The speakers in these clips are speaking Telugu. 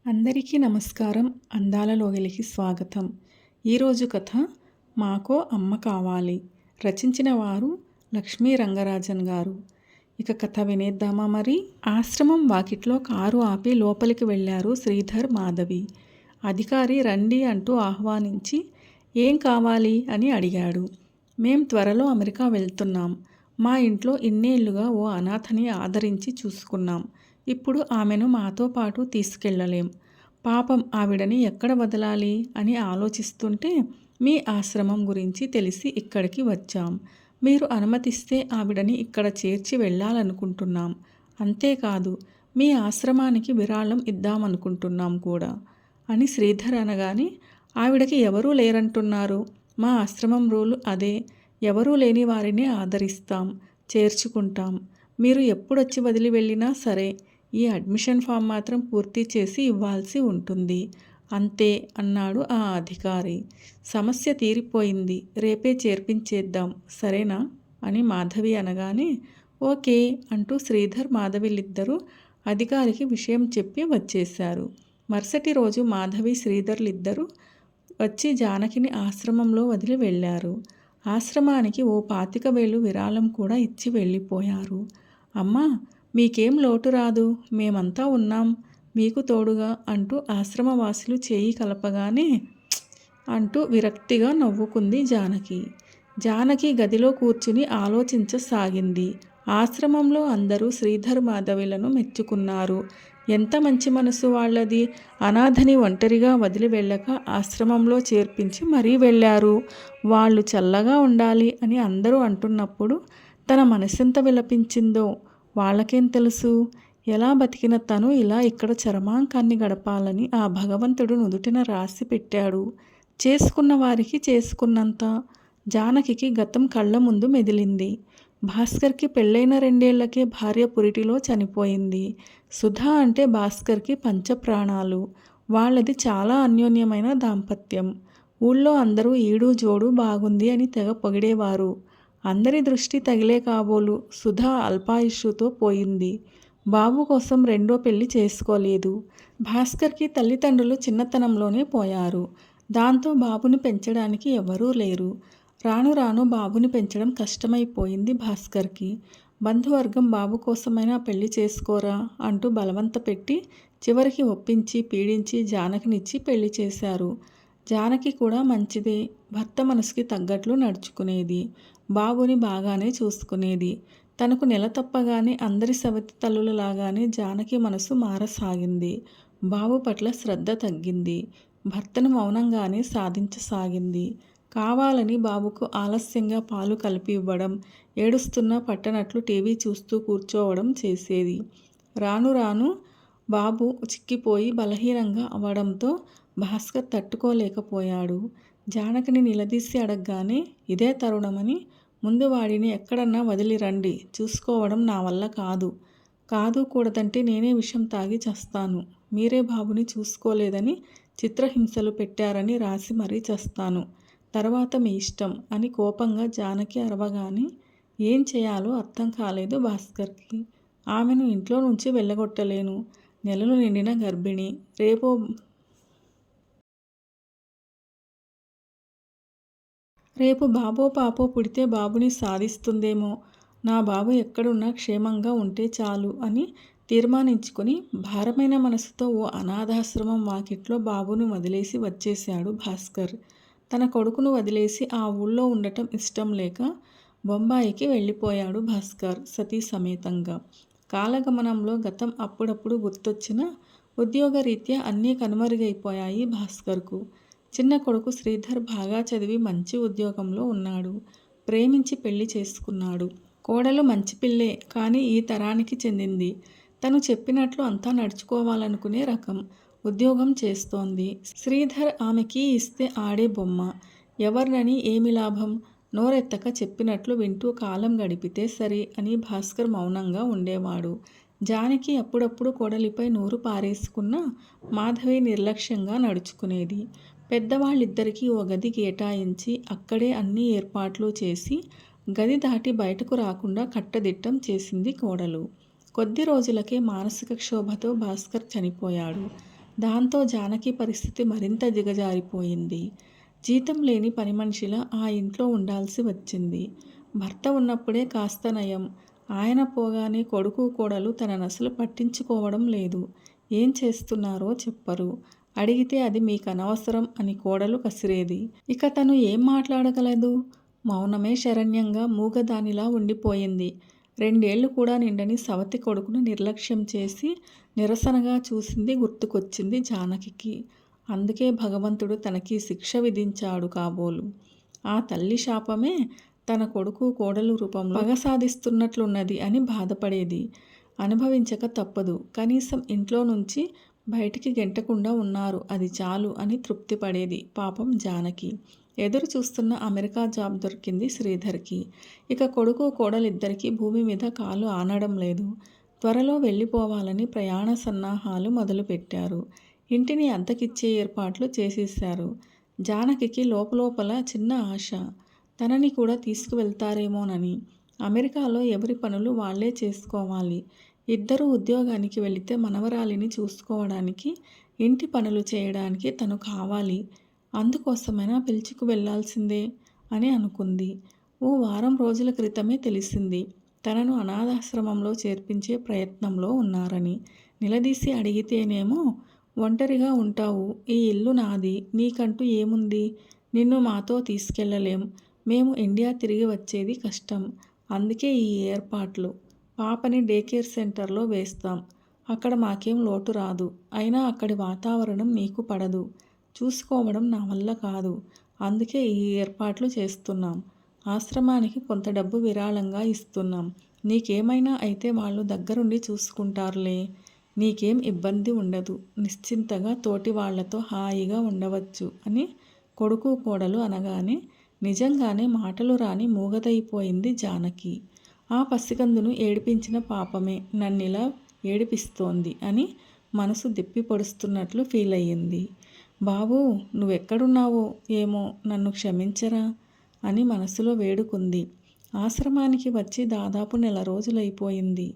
అందరికీ నమస్కారం. అందాల లోగిలికి స్వాగతం. ఈరోజు కథ మాకో అమ్మ కావాలి. రచించిన వారు లక్ష్మీ రంగరాజన్ గారు. ఇక కథ వినేద్దామా మరి? ఆశ్రమం వాకిట్లో కారు ఆపి లోపలికి వెళ్ళారు శ్రీధర్, మాధవి. అధికారి రండి అంటూ ఆహ్వానించి ఏం కావాలి అని అడిగాడు. మేం త్వరలో అమెరికా వెళ్తున్నాం. మా ఇంట్లో ఇన్నేళ్లుగా ఓ అనాథని ఆదరించి చూసుకున్నాం. ఇప్పుడు ఆమెను మాతో పాటు తీసుకెళ్ళలేం. పాపం ఆవిడని ఎక్కడ వదలాలి అని ఆలోచిస్తుంటే మీ ఆశ్రమం గురించి తెలిసి ఇక్కడికి వచ్చాం. మీరు అనుమతిస్తే ఆవిడని ఇక్కడ చేర్చి వెళ్ళాలనుకుంటున్నాం. అంతేకాదు మీ ఆశ్రమానికి విరాళం ఇద్దామనుకుంటున్నాం కూడా అని శ్రీధర్ అనగానే, ఆవిడకి ఎవరూ లేరంటున్నారు. మా ఆశ్రమం రూలు అదే. ఎవరూ లేని వారిని ఆదరిస్తాం, చేర్చుకుంటాం. మీరు ఎప్పుడొచ్చి వదిలి వెళ్ళినా సరే ఈ అడ్మిషన్ ఫామ్ మాత్రం పూర్తి చేసి ఇవ్వాల్సి ఉంటుంది అంతే అన్నాడు ఆ అధికారి. సమస్య తీరిపోయింది, రేపే చేర్పించేద్దాం సరేనా అని మాధవి అనగానే, ఓకే అంటూ శ్రీధర్, మాధవిలిద్దరూ అధికారికి విషయం చెప్పి వచ్చేశారు. మరుసటి రోజు మాధవి, శ్రీధర్లిద్దరూ వచ్చి జానకిని ఆశ్రమంలో వదిలి వెళ్ళారు. ఆశ్రమానికి ఓ 25,000 విరాళం కూడా ఇచ్చి వెళ్ళిపోయారు. అమ్మా, మీకేం లోటు రాదు, మేమంతా ఉన్నాం మీకు తోడుగా అంటూ ఆశ్రమవాసులు చేయి కలపగానే అంటూ విరక్తిగా నవ్వుకుంది జానకి. జానకి గదిలో కూర్చుని ఆలోచించసాగింది. ఆశ్రమంలో అందరూ శ్రీధర్, మాధవిలను మెచ్చుకున్నారు. ఎంత మంచి మనసు వాళ్ళది. అనాథని ఒంటరిగా వదిలి వెళ్ళక ఆశ్రమంలో చేర్పించి మరీ వెళ్ళారు. వాళ్ళు చల్లగా ఉండాలి అని అందరూ అంటున్నప్పుడు తన మనసెంత విలపించిందో వాళ్ళకేం తెలుసు. ఎలా బతికిన తను ఇలా ఇక్కడ చరమాంకాన్ని గడపాలని ఆ భగవంతుడు నుదుటిన రాసి పెట్టాడు. చేసుకున్న వారికి చేసుకున్నంత. జానకికి గతం కళ్ళ ముందు మెదిలింది. భాస్కర్కి పెళ్ళైన 2 ఏళ్లకే భార్య పురిటిలో చనిపోయింది. సుధా అంటే భాస్కర్కి పంచప్రాణాలు. వాళ్ళది చాలా అన్యోన్యమైన దాంపత్యం. ఊళ్ళో అందరూ ఈడు జోడు బాగుంది అని తెగ పొగిడేవారు. అందరి దృష్టి తగిలే కాబోలు సుధా అల్పాయుష్షుతో పోయింది. బాబు కోసం రెండో పెళ్లి చేసుకోలేదు. భాస్కర్కి తల్లిదండ్రులు చిన్నతనంలోనే పోయారు. దాంతో బాబుని పెంచడానికి ఎవరూ లేరు. రాను రాను బాబుని పెంచడం కష్టమైపోయింది భాస్కర్కి. బంధువర్గం బాబు కోసమైనా పెళ్లి చేసుకోరా అంటూ బలవంత పెట్టి చివరికి ఒప్పించి పీడించి జానకినిచ్చి పెళ్లి చేశారు. జానకి కూడా మంచిదే. భర్త మనసుకి తగ్గట్లు నడుచుకునేది. బాబుని బాగానే చూసుకునేది. తనకు నెల తప్పగానే అందరి సవతి తల్లులలాగానే జానకి మనసు మారసాగింది. బాబు పట్ల శ్రద్ధ తగ్గింది. భర్తను మౌనంగానే సాధించసాగింది. కావాలని బాబుకు ఆలస్యంగా పాలు కలిపి ఇవ్వడం, ఏడుస్తున్నా పట్టనట్లు టీవీ చూస్తూ కూర్చోవడం చేసేది. రాను రాను బాబు చిక్కిపోయి బలహీనంగా అవ్వడంతో భాస్కర్ తట్టుకోలేకపోయాడు. జానకిని నిలదీసి అడగగానే ఇదే తరుణమని, ముందు వాడిని ఎక్కడన్నా వదిలి రండి, చూసుకోవడం నా వల్ల కాదు. కాదు కూడదంటే నేనే విషం తాగి చస్తాను. మీరే బాబుని చూసుకోలేదని చిత్రహింసలు పెట్టారని రాసి మరీ చస్తాను. తర్వాత మీ ఇష్టం అని కోపంగా జానకి అరవగానే ఏం చేయాలో అర్థం కాలేదు భాస్కర్కి. ఆమెను ఇంట్లో నుంచి వెళ్ళగొట్టలేను. నెలలు నిండిన గర్భిణి. రేపు బాబో పాపో పుడితే బాబుని సాధిస్తుందేమో. నా బాబు ఎక్కడున్నా క్షేమంగా ఉంటే చాలు అని తీర్మానించుకుని భారమైన మనసుతో ఓ అనాథాశ్రమం వాకిట్లో బాబును వదిలేసి వచ్చేశాడు భాస్కర్. తన కొడుకును వదిలేసి ఆ ఊళ్ళో ఉండటం ఇష్టం లేక బొంబాయికి వెళ్ళిపోయాడు భాస్కర్ సతీ సమేతంగా. కాలగమనంలో గతం అప్పుడప్పుడు గుర్తొచ్చినా ఉద్యోగరీత్యా అన్నీ కనుమరుగైపోయాయి భాస్కర్కు. చిన్న కొడుకు శ్రీధర్ బాగా చదివి మంచి ఉద్యోగంలో ఉన్నాడు. ప్రేమించి పెళ్లి చేసుకున్నాడు. కోడలు మంచి పిల్లే, కానీ ఈ తరానికి చెందింది. తను చెప్పినట్లు అంతా నడుచుకోవాలనుకునే రకం. ఉద్యోగం చేస్తోంది. శ్రీధర్ ఆమెకి ఇస్తే ఆడే బొమ్మ. ఎవరినని ఏమి లాభం? నోరెత్తక చెప్పినట్లు వింటూ కాలం గడిపితే సరి అని భాస్కర్ మౌనంగా ఉండేవాడు. జానకి అప్పుడప్పుడు కోడలిపై నోరు పారేసుకున్న మాధవి నిర్లక్ష్యంగా నడుచుకునేది. పెద్దవాళ్ళిద్దరికీ ఓ గది కేటాయించి అక్కడే అన్ని ఏర్పాట్లు చేసి గది దాటి బయటకు రాకుండా కట్టదిట్టం చేసింది కోడలు. కొద్ది రోజులకే మానసిక క్షోభతో భాస్కర్ చనిపోయాడు. దాంతో జానకి పరిస్థితి మరింత దిగజారిపోయింది. జీతం లేని పని మనిషిలా ఆ ఇంట్లో ఉండాల్సి వచ్చింది. భర్త ఉన్నప్పుడే కాస్త నయం. ఆయన పోగానే కొడుకు కోడలు తననసలు పట్టించుకోవడం లేదు. ఏం చేస్తున్నారో చెప్పరు. అడిగితే అది మీకనవసరం అని కోడలు కసిరేది. ఇక తను ఏం మాట్లాడగలదు? మౌనమే శరణ్యంగా మూగదానిలా ఉండిపోయింది. 2 ఏళ్లు కూడా నిండని సవతి కొడుకును నిర్లక్ష్యం చేసి నిరసనగా చూసింది గుర్తుకొచ్చింది జానకికి. అందుకే భగవంతుడు తనకి శిక్ష విధించాడు కాబోలు. ఆ తల్లి శాపమే తన కొడుకు కోడలు రూపంలో పగ సాధిస్తున్నట్లున్నది అని బాధపడేది. అనుభవించక తప్పదు. కనీసం ఇంట్లో నుంచి బయటికి గెంటకుండా ఉన్నారు, అది చాలు అని తృప్తి పడేది పాపం జానకి. ఎదురు చూస్తున్న అమెరికా జాబ్ దొరికింది శ్రీధర్కి. ఇక కొడుకు కోడలిద్దరికీ భూమి మీద కాలు ఆనడం లేదు. త్వరలో వెళ్ళిపోవాలని ప్రయాణ సన్నాహాలు మొదలుపెట్టారు. ఇంటిని అద్దెకిచ్చే ఏర్పాట్లు చేసేశారు. జానకికి లోపల చిన్న ఆశ, తనని కూడా తీసుకువెళ్తారేమోనని. అమెరికాలో ఎవరి పనులు వాళ్లే చేసుకోవాలి. ఇద్దరూ ఉద్యోగానికి వెళితే మనవరాలిని చూసుకోవడానికి, ఇంటి పనులు చేయడానికి తను కావాలి. అందుకోసమైనా పిలుచుకు వెళ్లాల్సిందే అని అనుకుంది. ఓ వారం రోజుల క్రితమే తెలిసింది తనను అనాథాశ్రమంలో చేర్పించే ప్రయత్నంలో ఉన్నారని. నిలదీసి అడిగితేనేమో, ఒంటరిగా ఉంటావు, ఈ ఇల్లు నాది, నీకంటూ ఏముంది, నిన్ను మాతో తీసుకెళ్లలేం, మేము ఇండియా తిరిగి వచ్చేది కష్టం, అందుకే ఈ ఏర్పాట్లు, పాపని డే కేర్ సెంటర్లో వేస్తాం, అక్కడ మాకేం లోటు రాదు, అయినా అక్కడి వాతావరణం నీకు పడదు, చూసుకోవడం నా వల్ల కాదు, అందుకే ఈ ఏర్పాట్లు చేస్తున్నాం, ఆశ్రమానికి కొంత డబ్బు విరాళంగా ఇస్తున్నాం, నీకేమైనా అయితే వాళ్ళు దగ్గరుండి చూసుకుంటారులే, నీకేం ఇబ్బంది ఉండదు, నిశ్చింతగా తోటి వాళ్లతో హాయిగా ఉండవచ్చు అని కొడుకు కోడలు అనగానే నిజంగానే మాటలు రాని మూగదైపోయింది జానకి. ఆ పసికందును ఏడిపించిన పాపమే నన్నిలా ఏడిపిస్తోంది అని మనసు దిప్పి పొడుస్తున్నట్లు ఫీల్ అయ్యింది. బాబూ, నువ్వెక్కడున్నావో ఏమో, నన్ను క్షమించరా అని మనసులో వేడుకుంది. ఆశ్రమానికి వచ్చి దాదాపు 1 నెల రోజులైపోయింది.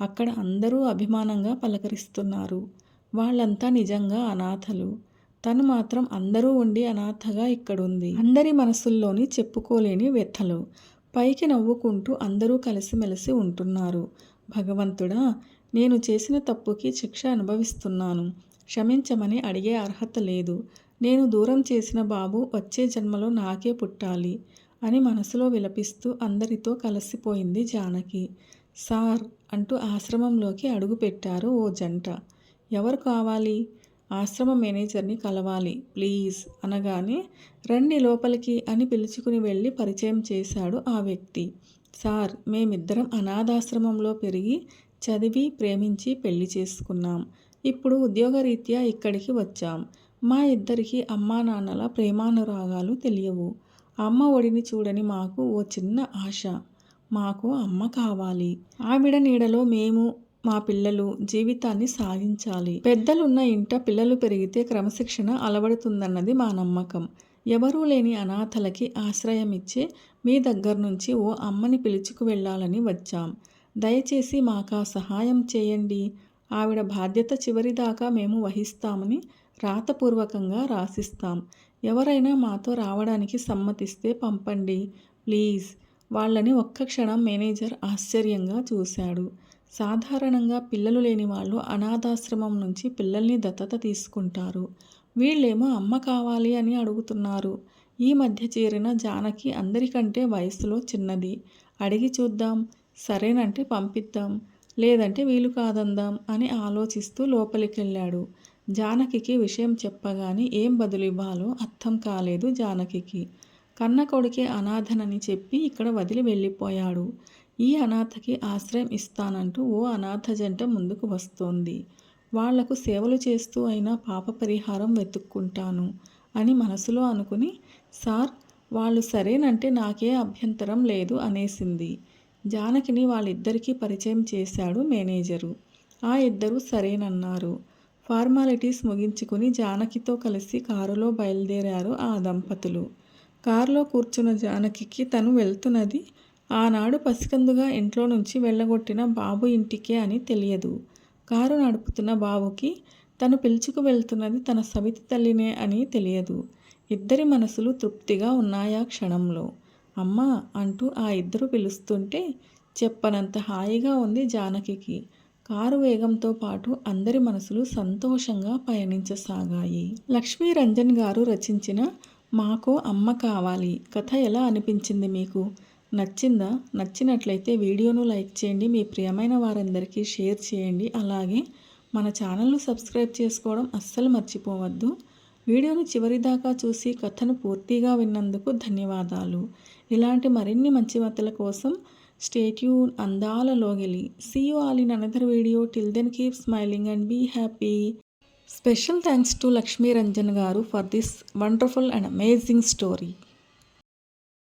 అక్కడ అందరూ అభిమానంగా పలకరిస్తున్నారు. వాళ్ళంతా నిజంగా అనాథలు. తను మాత్రం అందరూ ఉండి అనాథగా ఇక్కడుంది. అందరి మనసుల్లోని చెప్పుకోలేని వ్యథలు. పైకి నవ్వుకుంటూ అందరూ కలిసిమెలిసి ఉంటున్నారు. భగవంతుడా, నేను చేసిన తప్పుకి శిక్ష అనుభవిస్తున్నాను. క్షమించమని అడిగే అర్హత లేదు. నేను దూరం చేసిన బాబు వచ్చే జన్మలో నాకే పుట్టాలి అని మనసులో విలపిస్తూ అందరితో కలిసిపోయింది జానకి. సార్ అంటూ ఆశ్రమంలోకి అడుగుపెట్టారు ఓ జంట. ఎవరు కావాలి? ఆశ్రమ మేనేజర్ని కలవాలి ప్లీజ్ అనగానే, రండి లోపలికి అని పిలుచుకుని వెళ్ళి పరిచయం చేశాడు ఆ వ్యక్తి. సార్, మేమిద్దరం అనాథాశ్రమంలో పెరిగి చదివి ప్రేమించి పెళ్లి చేసుకున్నాం. ఇప్పుడు ఉద్యోగరీత్యా ఇక్కడికి వచ్చాం. మా ఇద్దరికి అమ్మా నాన్నల ప్రేమానురాగాలు తెలియవు. అమ్మ ఒడిని చూడని మాకు ఓ చిన్న ఆశ, మాకు అమ్మ కావాలి. ఆవిడ నీడలో మేము, మా పిల్లలు జీవితాన్ని సాగించాలి. పెద్దలున్న ఇంట పిల్లలు పెరిగితే క్రమశిక్షణ అలవడుతుందన్నది మా నమ్మకం. ఎవరూ లేని అనాథలకి ఆశ్రయమిచ్చే మీ దగ్గర నుంచి ఓ అమ్మని పిలుచుకు వెళ్ళాలని వచ్చాం. దయచేసి మాకా సహాయం చేయండి. ఆవిడ బాధ్యత చివరిదాకా మేము వహిస్తామని రాతపూర్వకంగా రాసిస్తాం. ఎవరైనా మాతో రావడానికి సమ్మతిస్తే పంపండి ప్లీజ్. వాళ్ళని ఒక్క క్షణం మేనేజర్ ఆశ్చర్యంగా చూశాడు. సాధారణంగా పిల్లలు లేని వాళ్ళు అనాథాశ్రమం నుంచి పిల్లల్ని దత్తత తీసుకుంటారు. వీళ్ళేమో అమ్మ కావాలి అని అడుగుతున్నారు. ఈ మధ్య చేరిన జానకి అందరికంటే వయసులో చిన్నది. అడిగి చూద్దాం, సరేనంటే పంపిద్దాం, లేదంటే వీలు కాదందాం అని ఆలోచిస్తూ లోపలికెళ్ళాడు. జానకికి విషయం చెప్పగానే ఏం బదులివ్వాలో అర్థం కాలేదు జానకికి. కన్న కొడుకే అనాథనని చెప్పి ఇక్కడ వదిలి వెళ్ళిపోయాడు. ఈ అనాథకి ఆశ్రయం ఇస్తానంటూ ఓ అనాథ జంట ముందుకు వస్తోంది. వాళ్లకు సేవలు చేస్తూ అయినా పాప పరిహారం వెతుక్కుంటాను అని మనసులో అనుకుని, సార్, వాళ్ళు సరేనంటే నాకే అభ్యంతరం లేదు అనేసింది. జానకిని వాళ్ళిద్దరికీ పరిచయం చేశాడు మేనేజరు. ఆ ఇద్దరూ సరేనన్నారు. ఫార్మాలిటీస్ ముగించుకుని జానకితో కలిసి కారులో బయలుదేరారు ఆ దంపతులు. కారులో కూర్చున్న జానకికి తను వెళ్తున్నది ఆనాడు పసికందుగా ఇంట్లో నుంచి వెళ్ళగొట్టిన బాబు ఇంటికే అని తెలియదు. కారు నడుపుతున్న బాబుకి తను పిలుచుకు వెళ్తున్నది తన సవితి తల్లినే అని తెలియదు. ఇద్దరి మనసులు తృప్తిగా ఉన్నాయా క్షణంలో. అమ్మా అంటూ ఆ ఇద్దరు పిలుస్తుంటే చెప్పనంత హాయిగా ఉంది జానకికి. కారు వేగంతో పాటు అందరి మనసులు సంతోషంగా పయనించసాగాయి. లక్ష్మీ రంజన్ గారు రచించిన మాకో అమ్మ కావాలి కథ ఎలా అనిపించింది మీకు? నచ్చిందా? నచ్చినట్లయితే వీడియోను లైక్ చేయండి, మీ ప్రియమైన వారందరికీ షేర్ చేయండి. అలాగే మన ఛానల్ను సబ్స్క్రైబ్ చేసుకోవడం అస్సలు మర్చిపోవద్దు. వీడియోను చివరిదాకా చూసి కథను పూర్తిగా విన్నందుకు ధన్యవాదాలు. ఇలాంటి మరిన్ని మంచి వార్తల కోసం స్టే ట్యూన్. అందాల లోగిలి. See you all in another video. Till then keep smiling and be happy. Special thanks to Lakshmi Ranjan garu for this wonderful and amazing story.